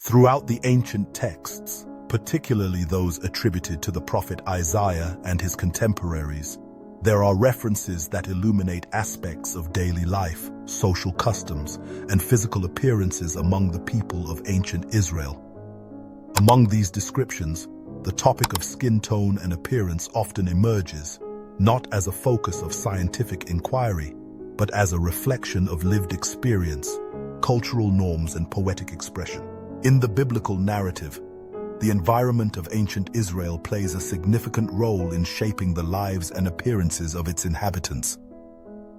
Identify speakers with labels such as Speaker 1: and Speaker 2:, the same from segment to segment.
Speaker 1: Throughout the ancient texts, particularly those attributed to the prophet Isaiah and his contemporaries, there are references that illuminate aspects of daily life, social customs, and physical appearances among the people of ancient Israel. Among these descriptions, the topic of skin tone and appearance often emerges, not as a focus of scientific inquiry, but as a reflection of lived experience, cultural norms, and poetic expression. In the biblical narrative, the environment of ancient Israel plays a significant role in shaping the lives and appearances of its inhabitants.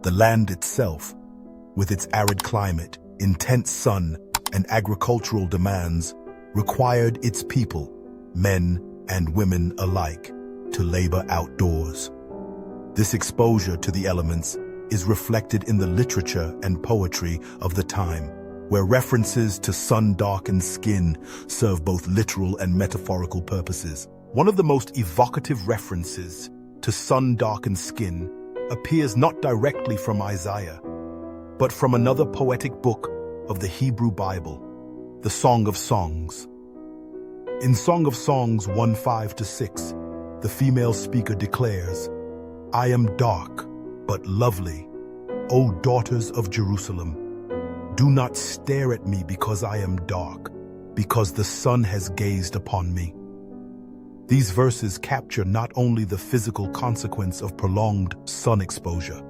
Speaker 1: The land itself, with its arid climate, intense sun, and agricultural demands, required its people, men and women alike, to labor outdoors. This exposure to the elements is reflected in the literature and poetry of the time, where references to sun-darkened skin serve both literal and metaphorical purposes. One of the most evocative references to sun-darkened skin appears not directly from Isaiah, but from another poetic book of the Hebrew Bible, the Song of Songs. In Song of Songs 1:5-6, the female speaker declares, "I am dark, but lovely, O daughters of Jerusalem. Do not stare at me because I am dark, because the sun has gazed upon me." These verses capture not only the physical consequence of prolonged sun exposure,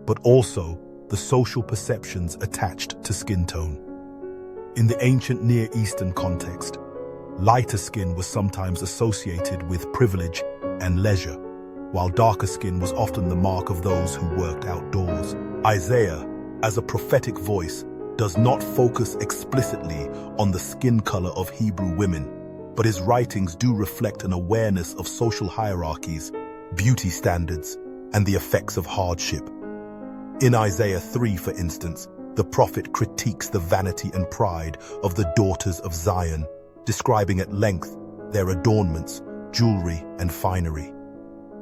Speaker 1: but also the social perceptions attached to skin tone. In the ancient Near Eastern context, lighter skin was sometimes associated with privilege and leisure, while darker skin was often the mark of those who worked outdoors. Isaiah, as a prophetic voice, does not focus explicitly on the skin color of Hebrew women, but his writings do reflect an awareness of social hierarchies, beauty standards, and the effects of hardship. In Isaiah 3, for instance, the prophet critiques the vanity and pride of the daughters of Zion, describing at length their adornments, jewelry, and finery.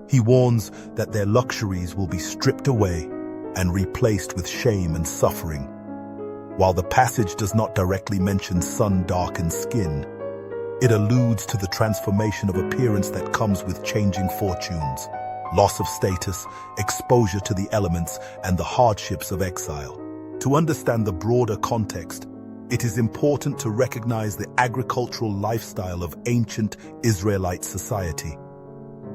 Speaker 1: He warns that their luxuries will be stripped away and replaced with shame and suffering. While the passage does not directly mention sun-darkened skin, it alludes to the transformation of appearance that comes with changing fortunes, loss of status, exposure to the elements, and the hardships of exile. To understand the broader context, it is important to recognize the agricultural lifestyle of ancient Israelite society.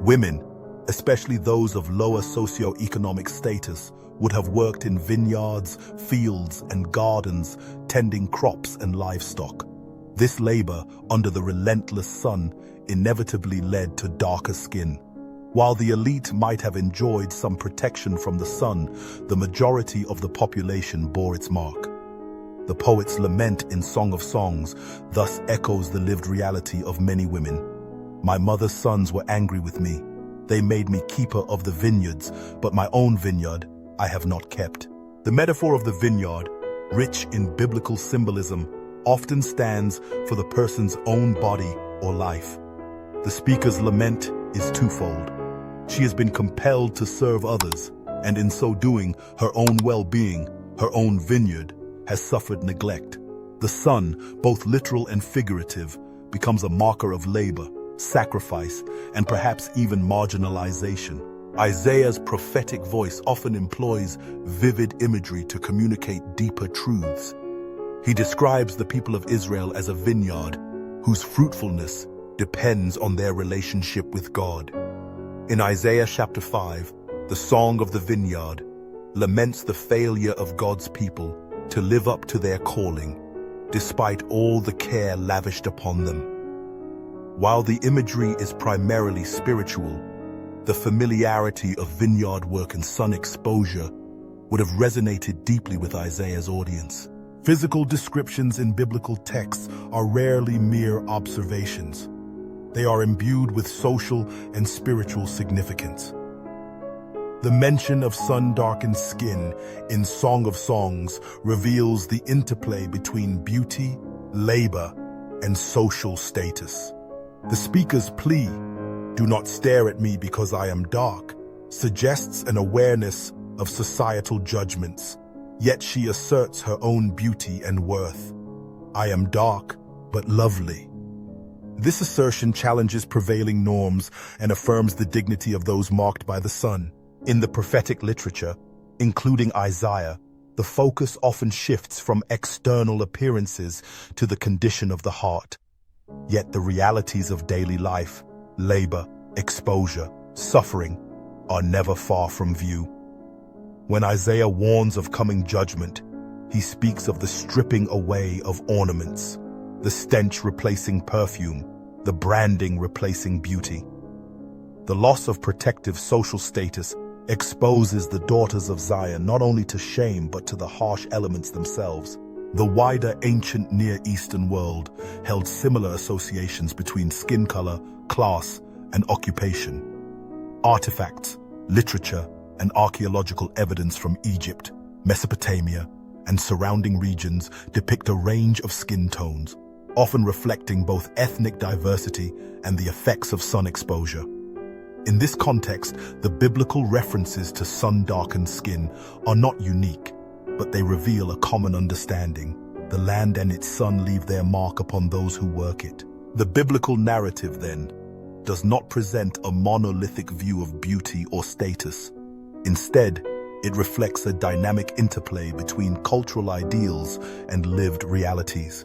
Speaker 1: Women, especially those of lower socioeconomic status, would have worked in vineyards, fields, and gardens, tending crops and livestock. This labor, under the relentless sun, inevitably led to darker skin. While the elite might have enjoyed some protection from the sun, the majority of the population bore its mark. The poet's lament in Song of Songs thus echoes the lived reality of many women. "My mother's sons were angry with me. They made me keeper of the vineyards, but my own vineyard I have not kept." The metaphor of the vineyard, rich in biblical symbolism, often stands for the person's own body or life. The speaker's lament is twofold. She has been compelled to serve others, and in so doing, her own well-being, her own vineyard, has suffered neglect. The sun, both literal and figurative, becomes a marker of labor, sacrifice, and perhaps even marginalization. Isaiah's prophetic voice often employs vivid imagery to communicate deeper truths. He describes the people of Israel as a vineyard whose fruitfulness depends on their relationship with God. In Isaiah chapter 5, the Song of the Vineyard laments the failure of God's people to live up to their calling, despite all the care lavished upon them. While the imagery is primarily spiritual, the familiarity of vineyard work and sun exposure would have resonated deeply with Isaiah's audience. Physical descriptions in biblical texts are rarely mere observations. They are imbued with social and spiritual significance. The mention of sun-darkened skin in Song of Songs reveals the interplay between beauty, labor, and social status. The speaker's plea, "Do not stare at me because I am dark," suggests an awareness of societal judgments, yet she asserts her own beauty and worth. "I am dark, but lovely. This assertion challenges prevailing norms and affirms the dignity of those marked by the sun. In the prophetic literature, including Isaiah, the focus often shifts from external appearances to the condition of the heart. Yet the realities of daily life, labor, exposure, suffering, are never far from view. When Isaiah warns of coming judgment, he speaks of the stripping away of ornaments, the stench replacing perfume, the branding replacing beauty. The loss of protective social status exposes the daughters of Zion not only to shame but to the harsh elements themselves. The wider ancient Near Eastern world held similar associations between skin color, class, and occupation. Artifacts, literature, and archaeological evidence from Egypt, Mesopotamia, and surrounding regions depict a range of skin tones, often reflecting both ethnic diversity and the effects of sun exposure. In this context, the biblical references to sun-darkened skin are not unique, but they reveal a common understanding. The land and its sun leave their mark upon those who work it. The biblical narrative, then, does not present a monolithic view of beauty or status. Instead, it reflects a dynamic interplay between cultural ideals and lived realities.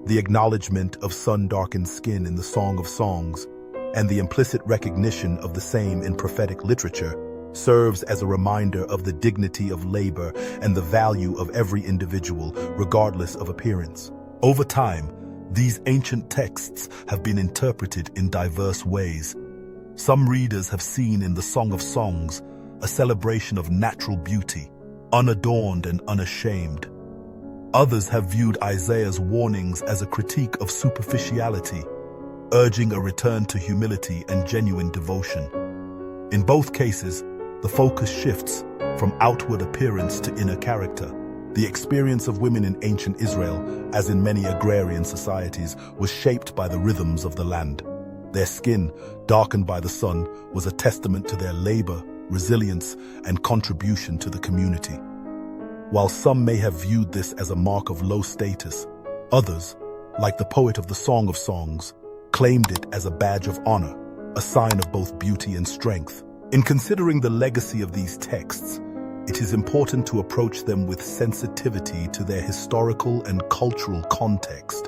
Speaker 1: The acknowledgement of sun-darkened skin in the Song of Songs and the implicit recognition of the same in prophetic literature serves as a reminder of the dignity of labor and the value of every individual, regardless of appearance. Over time, these ancient texts have been interpreted in diverse ways. Some readers have seen in the Song of Songs a celebration of natural beauty, unadorned and unashamed. Others have viewed Isaiah's warnings as a critique of superficiality, urging a return to humility and genuine devotion. In both cases, the focus shifts from outward appearance to inner character. The experience of women in ancient Israel, as in many agrarian societies, was shaped by the rhythms of the land. Their skin, darkened by the sun, was a testament to their labor, resilience, and contribution to the community. While some may have viewed this as a mark of low status, others, like the poet of the Song of Songs, claimed it as a badge of honor, a sign of both beauty and strength. In considering the legacy of these texts, it is important to approach them with sensitivity to their historical and cultural context.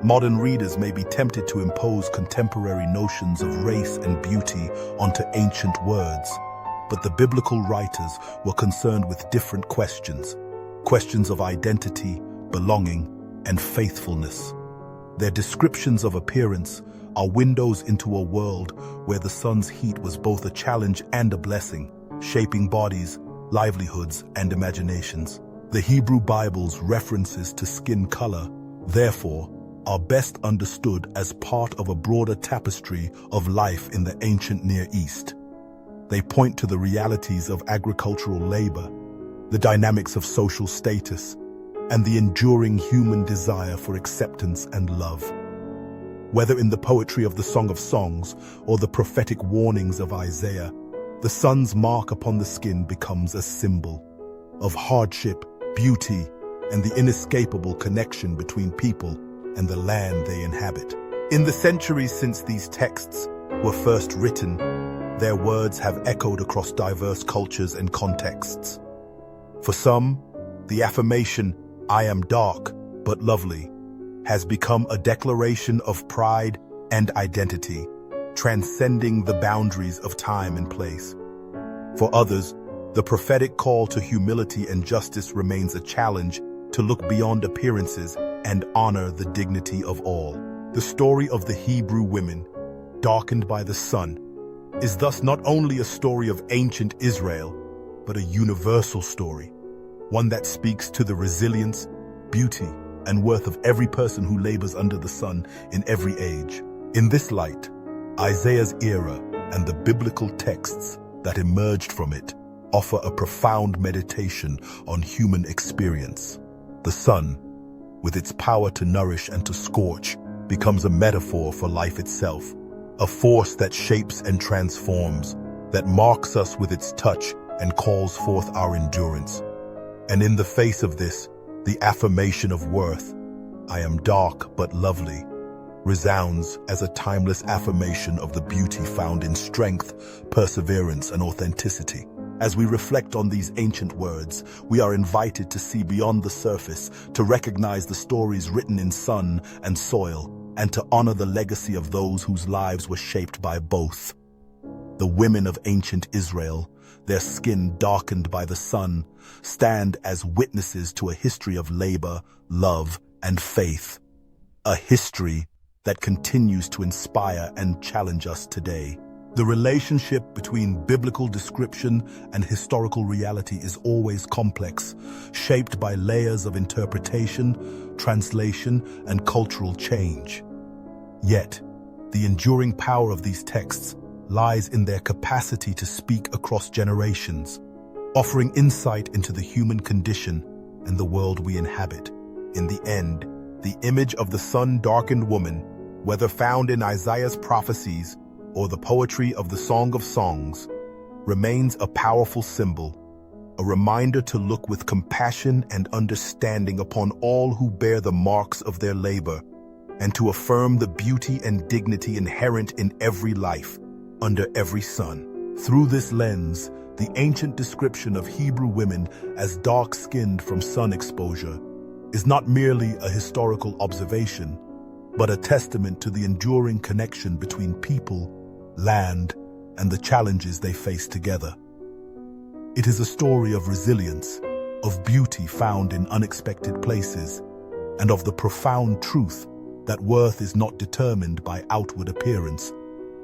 Speaker 1: Modern readers may be tempted to impose contemporary notions of race and beauty onto ancient words, but the biblical writers were concerned with different questions of identity, belonging, and faithfulness. Their descriptions of appearance are windows into a world where the sun's heat was both a challenge and a blessing, shaping bodies, livelihoods, and imaginations. The Hebrew Bible's references to skin color, therefore, are best understood as part of a broader tapestry of life in the ancient Near East. They point to the realities of agricultural labor, the dynamics of social status, and the enduring human desire for acceptance and love. Whether in the poetry of the Song of Songs or the prophetic warnings of Isaiah, the sun's mark upon the skin becomes a symbol of hardship, beauty, and the inescapable connection between people and the land they inhabit. In the centuries since these texts were first written, their words have echoed across diverse cultures and contexts. For some, the affirmation, "I am dark but lovely," has become a declaration of pride and identity, transcending the boundaries of time and place. For others, the prophetic call to humility and justice remains a challenge to look beyond appearances and honor the dignity of all. The story of the Hebrew women, darkened by the sun, is thus not only a story of ancient Israel, but a universal story, one that speaks to the resilience, beauty, and worth of every person who labors under the sun in every age. In this light, Isaiah's era and the biblical texts that emerged from it offer a profound meditation on human experience. The sun, with its power to nourish and to scorch, becomes a metaphor for life itself, a force that shapes and transforms, that marks us with its touch and calls forth our endurance. And in the face of this, the affirmation of worth, "I am dark but lovely," resounds as a timeless affirmation of the beauty found in strength, perseverance, and authenticity. As we reflect on these ancient words, we are invited to see beyond the surface, to recognize the stories written in sun and soil, and to honor the legacy of those whose lives were shaped by both. The women of ancient Israel, their skin darkened by the sun, stand as witnesses to a history of labor, love, and faith. A history that continues to inspire and challenge us today. The relationship between biblical description and historical reality is always complex, shaped by layers of interpretation, translation, and cultural change. Yet, the enduring power of these texts lies in their capacity to speak across generations, offering insight into the human condition and the world we inhabit. In the end, the image of the sun-darkened woman, whether found in Isaiah's prophecies or the poetry of the Song of Songs, remains a powerful symbol, a reminder to look with compassion and understanding upon all who bear the marks of their labor, and to affirm the beauty and dignity inherent in every life, under every sun. Through this lens, the ancient description of Hebrew women as dark-skinned from sun exposure is not merely a historical observation, but a testament to the enduring connection between people, land, and the challenges they face together. It is a story of resilience, of beauty found in unexpected places, and of the profound truth that worth is not determined by outward appearance,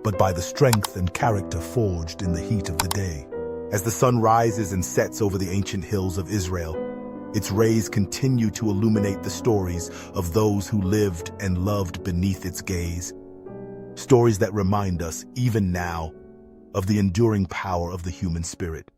Speaker 1: but by the strength and character forged in the heat of the day. As the sun rises and sets over the ancient hills of Israel, its rays continue to illuminate the stories of those who lived and loved beneath its gaze. Stories that remind us, even now, of the enduring power of the human spirit.